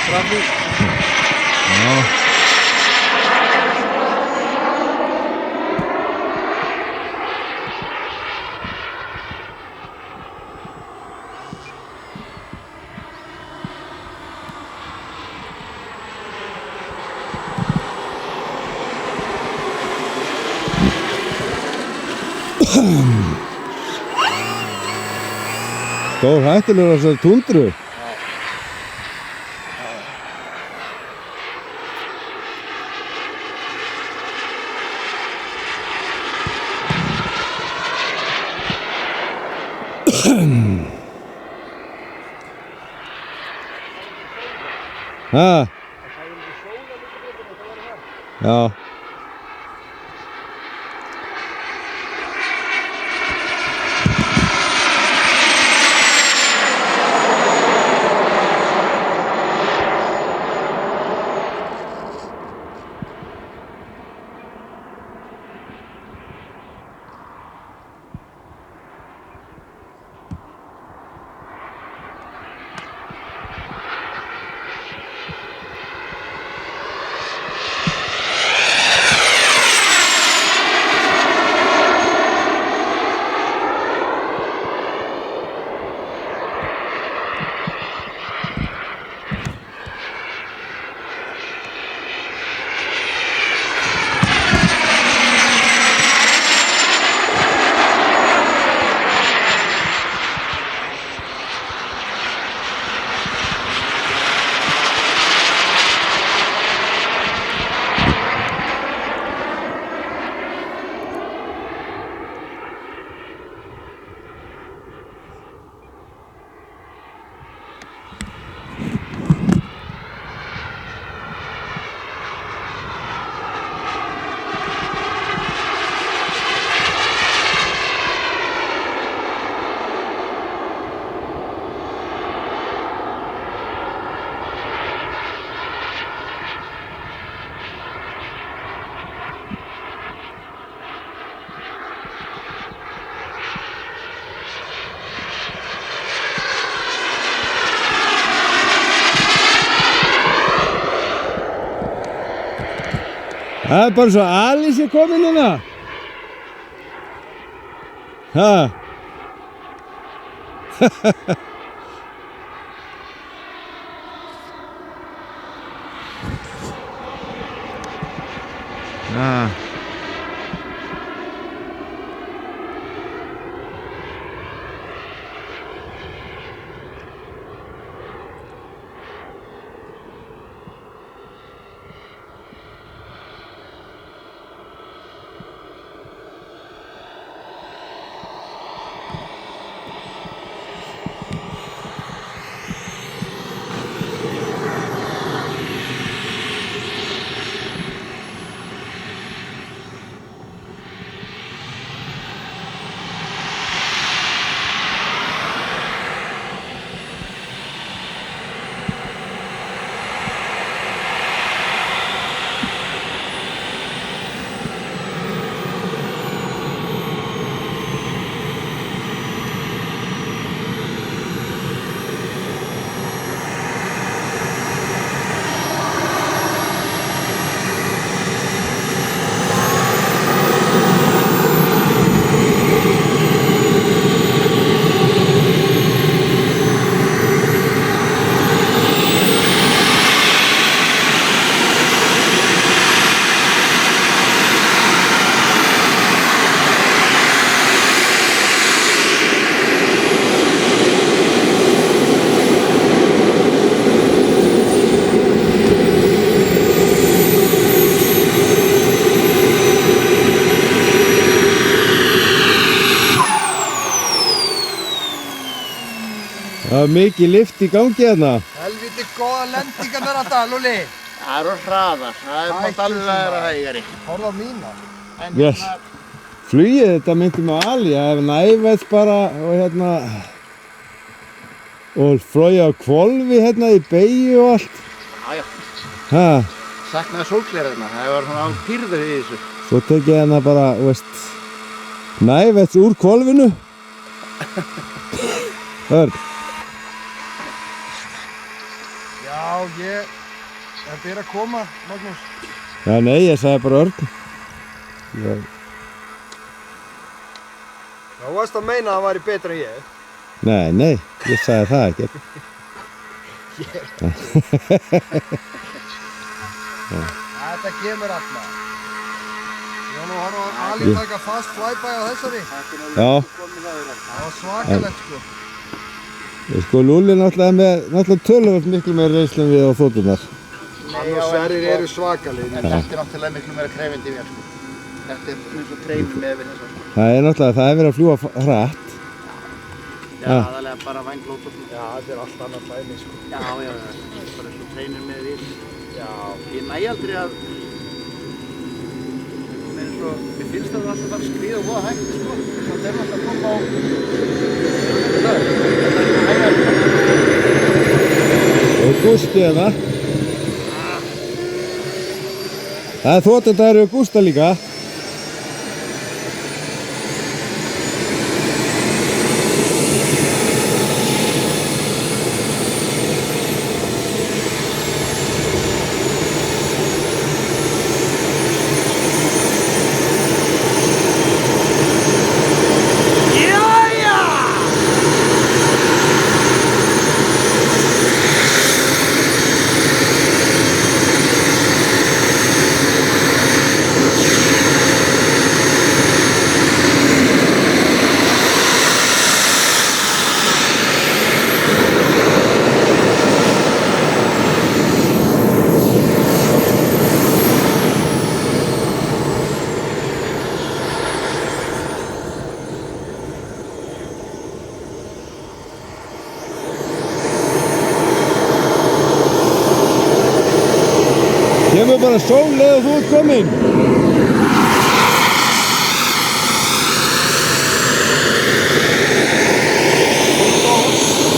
Trafík. Já. Stór hættulegur þessari tundru. Ha? Já. Það er bara svo Alice er komin hérna. Ha? Ha. Það var mikið lift í gangi hérna. Helviti góða lendingarnar alltaf, Lúli. Það eru hraðar, það er bara alveg að vera hægari. Horfðu á mína. Yes. Flugið þetta myndi mig á Ali, það hefði nævett bara og hérna og flogið á hvolfi hérna í beygju og allt. Já, já. Ha? Saknaði sólglerðina, það var svona á pýrðu í þessu. Svo tek ég hérna bara, veist, nævett úr hvolfinu. Hörn. Já, þetta er að koma, Magnús. Já, nei, ég sagði bara Örn. Ég, Já, varst að meina að það væri betra en ég. nei, ég sagði það ekki. Þetta kemur alltaf. Ég var nú að horfa á Ali taka fast flyby á þessari. Já, Það var svakalegt sko. sko Lúli náttúrulega töluvert miklu meira reynslu en við á þoturnar. Hann og Sverrir eru svakalegir. En þetta er náttúrulega miklu meira krefindi í mér, sko. Þetta er eins og treinum með þess að, sko. Það er náttúrulega, það er verið að fljúga hratt. Já, aðalega bara vænglót og svona. Já, þetta er allt annað dæmi sko. Já, bara eins og treinum með við. Já. Ég næ aldrei að, mér finnst það alltaf bara að skríða og voða hægt, sko. Það er alltaf að koma á, Og Gústi hérna. Það er þoturnar og Gústa líka. Kemur bara sól leið og þú ert kominn.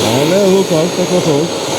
Já, leið og þú komst, þetta var sól.